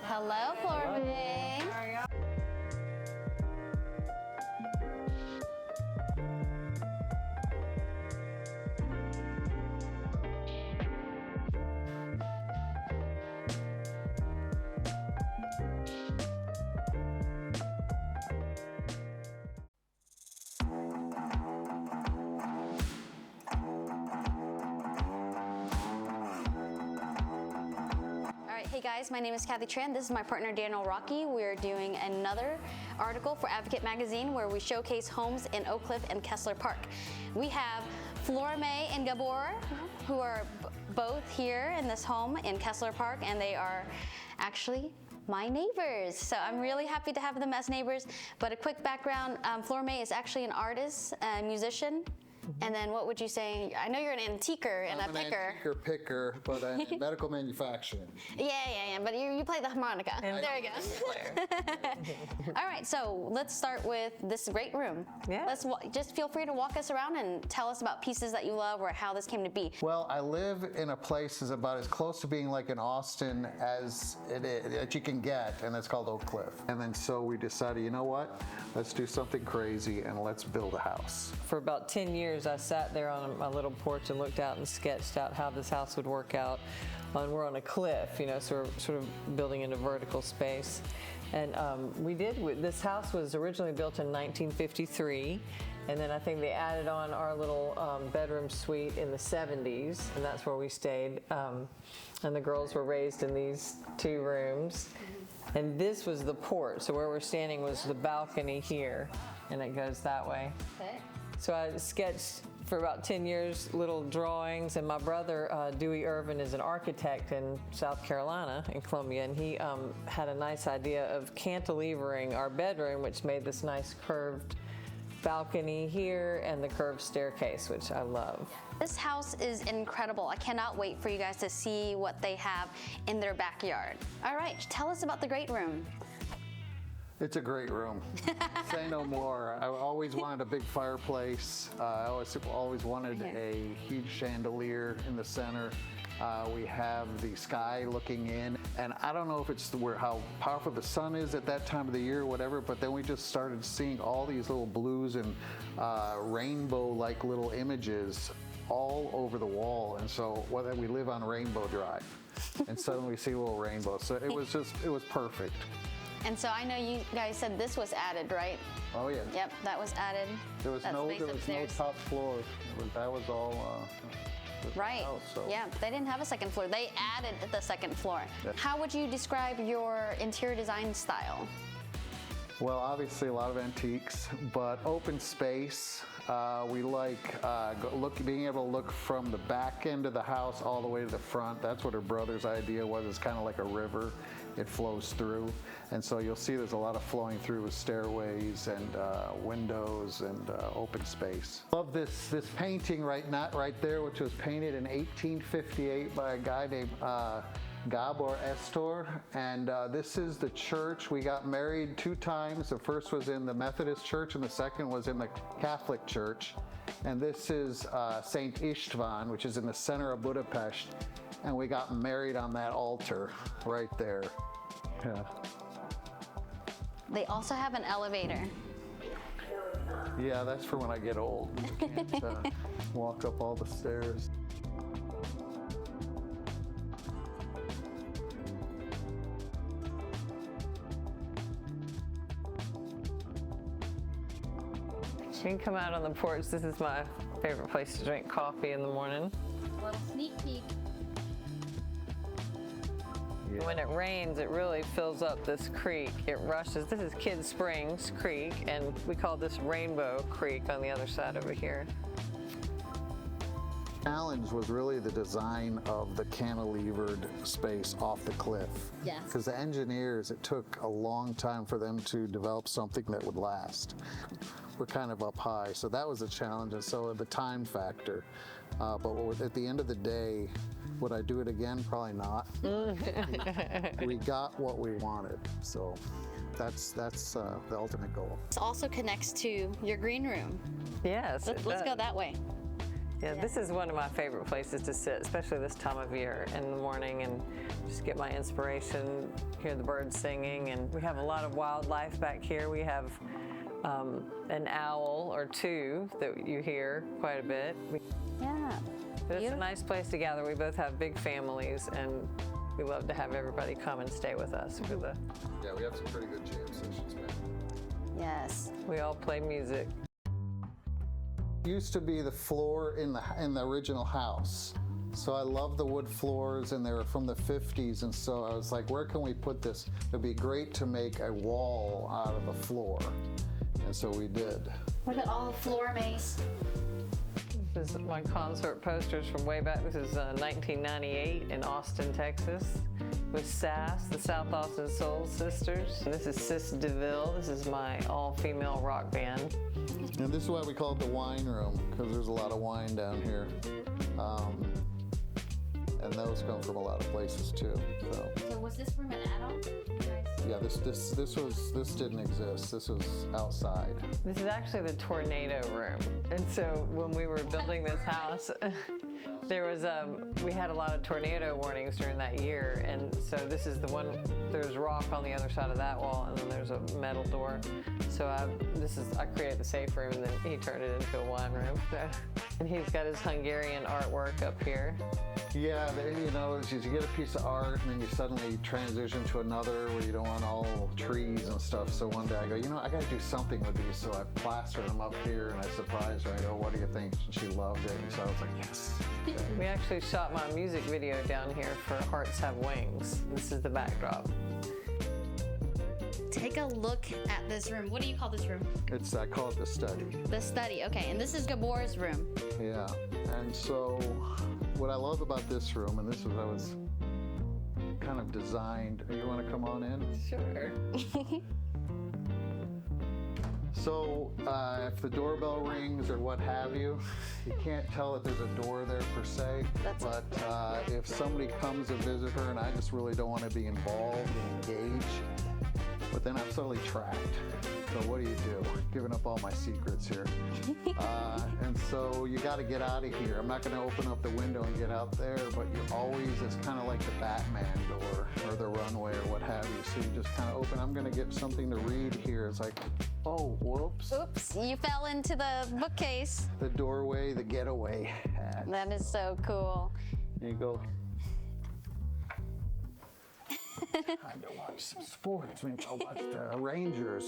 Hello, Floramay. Hey guys, my name is Kathy Tran. This is my partner Daniel Rocky. We're doing another article for Advocate Magazine where we showcase homes in Oak Cliff and Kessler Park. We have Floramay and Gabor, who are both here in this home in Kessler Park, and they are actually my neighbors. So I'm really happy to have them as neighbors. But a quick background, Floramay is actually an artist, a musician. And then what would you say? I know you're an antiquer and a picker. I'm an picker, but in medical manufacturing. Yeah. But you play the harmonica. And there you go. All right, so let's start with this great room. Yeah. Just feel free to walk us around and tell us about pieces that you love or how this came to be. Well, I live in a place that's about as close to being like in Austin as that you can get, and it's called Oak Cliff. And then so we decided, you know what? Let's do something crazy and let's build a house. For about 10 years, I sat there on my little porch and looked out and sketched out how this house would work out. And we're on a cliff, so we're sort of building into vertical space. And this house was originally built in 1953, and then I think they added on our little bedroom suite in the 70s, and that's where we stayed. And the girls were raised in these 2 rooms. And this was the porch, so where we're standing was the balcony here, and it goes that way. Okay. So I sketched for about 10 years little drawings, and my brother, Dewey Irvin, is an architect in South Carolina, in Columbia, and he had a nice idea of cantilevering our bedroom, which made this nice curved balcony here and the curved staircase, which I love. This house is incredible. I cannot wait for you guys to see what they have in their backyard. All right, tell us about the great room. It's a great room. Say no more. I always wanted a big fireplace. I always wanted a huge chandelier in the center. We have the sky looking in, and I don't know if it's how powerful the sun is at that time of the year or whatever, but then we just started seeing all these little blues and rainbow-like little images all over the wall, and so whether we live on Rainbow Drive, and suddenly we see little rainbows. So it was perfect. And so I know you guys said this was added, right? Oh yeah. Yep, that was added. There was no top floor. That was all. Right. House, so. Yeah, they didn't have a second floor. They added the second floor. Yeah. How would you describe your interior design style? Well, obviously a lot of antiques, but open space. We like being able to look from the back end of the house all the way to the front. That's what her brother's idea was. It's kind of like a river. It flows through, and so you'll see there's a lot of flowing through with stairways and windows and open space. Love this painting right there, which was painted in 1858 by a guy named Gabor Estor, and this is the church. We got married 2 times. The first was in the Methodist church, and the second was in the Catholic church. And this is Saint István, which is in the center of Budapest, and we got married on that altar right there. Yeah. They also have an elevator. Yeah, that's for when I get old. I can't walk up all the stairs. You can come out on the porch. This is my favorite place to drink coffee in the morning. A little sneak peek. Yeah. When it rains, it really fills up this creek. It rushes. This is Kidd Springs Creek, and we call this Rainbow Creek on the other side over here. Challenge was really the design of the cantilevered space off the cliff. Yes. Because the engineers, it took a long time for them to develop something that would last. We're kind of up high, so that was a challenge, and so the time factor. But at the end of the day, would I do it again? Probably not. We got what we wanted, so that's the ultimate goal. This also connects to your green room. Yes, Let's go that way. Yeah, this is one of my favorite places to sit, especially this time of year in the morning, and just get my inspiration, hear the birds singing. And we have a lot of wildlife back here. We have an owl or two that you hear quite a bit. Yeah. But it's a nice place to gather. We both have big families, and we love to have everybody come and stay with us for the. Yeah, we have some pretty good jam sessions, man. Yes. We all play music. Used to be the floor in the original house. So I love the wood floors, and they were from the 50s, and so I was like, where can we put this? It'd be great to make a wall out of the floor. And so we did. Look at all the Floramay's. This is my concert posters from way back. This is 1998 in Austin, Texas, with SAS, the South Austin Soul Sisters. And this is Sis DeVille. This is my all-female rock band. And this is why we call it the wine room, because there's a lot of wine down here. And those come from a lot of places too. So was this room an add-on? Yeah, this didn't exist. This was outside. This is actually the tornado room. And so when we were building this house, there was we had a lot of tornado warnings during that year, and so this is the one. There's rock on the other side of that wall, and then there's a metal door. So I created the safe room, and then he turned it into a wine room. And he's got his Hungarian artwork up here. Yeah, you know, as you get a piece of art, and then you suddenly transition to another where you don't want all trees and stuff. So one day I go, you know, I got to do something with these. So I plastered them up here, and I surprised her. I go, what do you think? And she loved it. And so I was like, yes. We actually shot my music video down here for Hearts Have Wings. This is the backdrop. Take a look at this room. What do you call this room? I call it the study. The study, okay. And this is Gabor's room. Yeah, and so what I love about this room, and this was I was kind of designed. You want to come on in? Sure. So if the doorbell rings or what have you, you can't tell that there's a door there per se. But if somebody comes to visit her, and I just really don't want to be involved and engaged, but then I'm suddenly trapped. So what do? Giving up all my secrets here. And so you got to get out of here. I'm not going to open up the window and get out there, but you always, it's kind of like the Batman door or the runway or what have you. So you just kind of open. I'm going to get something to read here. It's like, oh, whoops. Oops, you fell into the bookcase. The doorway, the getaway hatch. That is so cool. You go. Time to watch some sports. Maybe I'll watch the Rangers.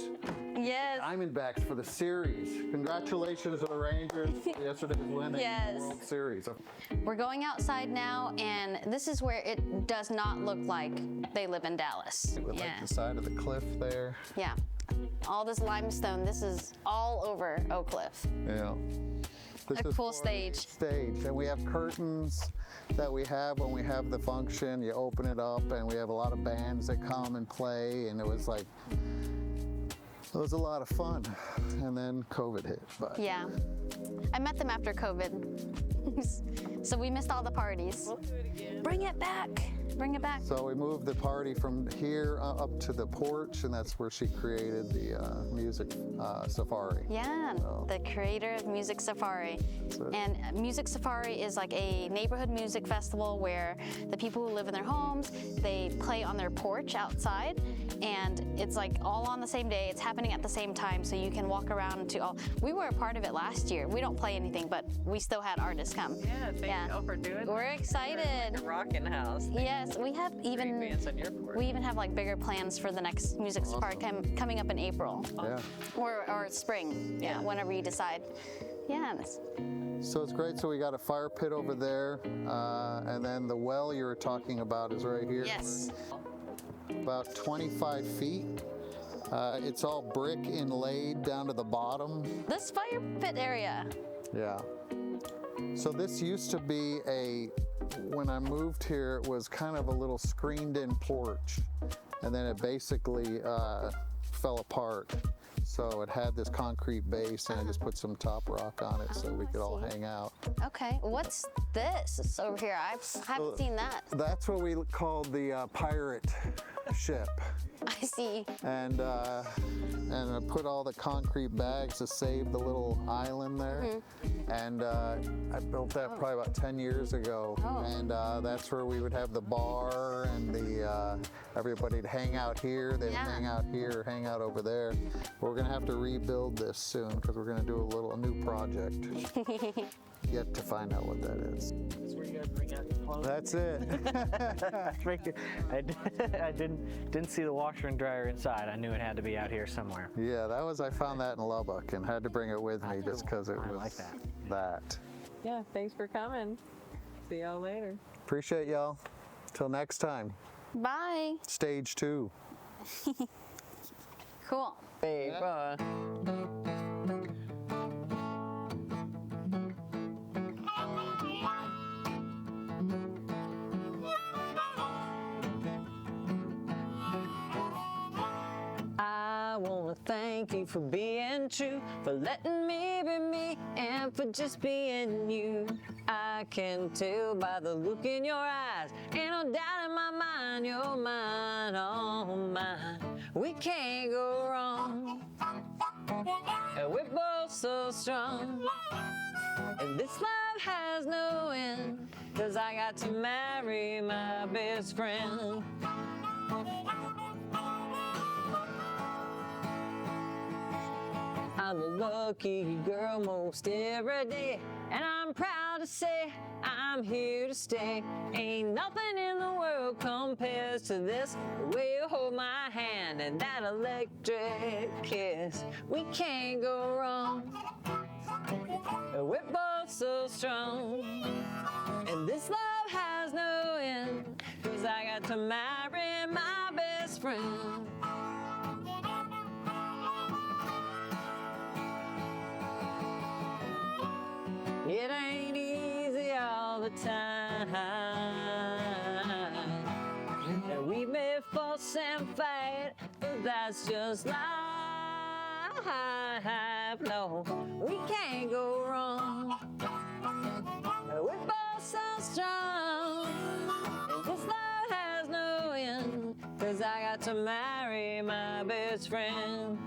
Yes. Diamondbacks for the series. Congratulations to the Rangers. Yesterday's winning the World Series. We're going outside now, and this is where it does not look like they live in Dallas. With like the side of the cliff there. Yeah. All this limestone, this is all over Oak Cliff. Yeah. This A is cool for stage. Stage, and we have curtains that we have when we have the function. You open it up, and we have a lot of bands that come and play, and it was a lot of fun. And then COVID hit. But Yeah. I met them after COVID. So we missed all the parties. We'll do it again. Bring it back. Bring it back. So we moved the party from here up to the porch, and that's where she created the music safari. Yeah, the creator of Music Safari. And Music Safari is like a neighborhood music festival where the people who live in their homes, they play on their porch outside, and it's like all on the same day. It's happening at the same time, so you can walk around to all. We were a part of it last year. We don't play anything, but we still had artists come. Yeah, thank you all for doing that. We're excited. Like a rockin' house. Yes, we have even Bands on your porch. we even have like bigger plans for the next Music Safari coming up in April. Yeah. Or spring. Yeah, whenever you decide. Yeah. So it's great. So we got a fire pit over there, and then the well you were talking about is right here. Yes. About 25 feet. It's all brick inlaid down to the bottom. This fire pit area. Yeah. So this used to be when I moved here, it was kind of a little screened in porch, and then it basically fell apart. So it had this concrete base, and I just put some top rock on it so we could all hang out. Okay, what's this? It's over here. I haven't seen that. That's what we called the pirate ship. I see. And I put all the concrete bags to save the little island there. And I built that probably about 10 years ago. And that's where we would have the bar and the everybody'd hang out here. They'd hang out here, hang out over there. We're gonna have to rebuild this soon because we're gonna do a new project. Yet to find out what that is. That's where you guys bring out your clothes. That's it. I didn't see the washer and dryer inside. I knew it had to be out here somewhere. Yeah, I found that in Lubbock and had to bring it with me just because it was like that. that. Yeah, thanks for coming. See y'all later. Appreciate y'all. Till next time. Bye. Stage 2. Cool. Hey, bye. I wanna thank you for being true, for letting me be me, and for just being you. I can tell by the look in your eyes, ain't no doubt in my mind, you're mine, all mine. We can't go wrong, and we're both so strong. And this love has no end, 'cause I got to marry my best friend. I'm a lucky girl most every day, and I'm proud to say I'm here to stay. Ain't nothing in the world compares to this, the way you hold my hand and that electric kiss. We can't go wrong, we're both so strong, and this love has no end, 'cause I got to marry my best friend. It ain't easy all the time, and we may fuss and fight, but that's just life. No, we can't go wrong. We're both so strong, and this love has no end, 'cause I got to marry my best friend.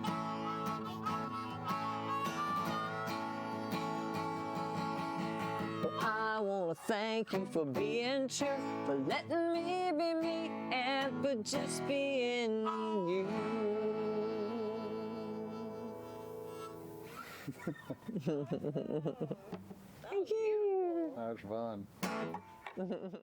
I wanna thank you for being true, for letting me be me, and for just being you. Thank you. That was fun.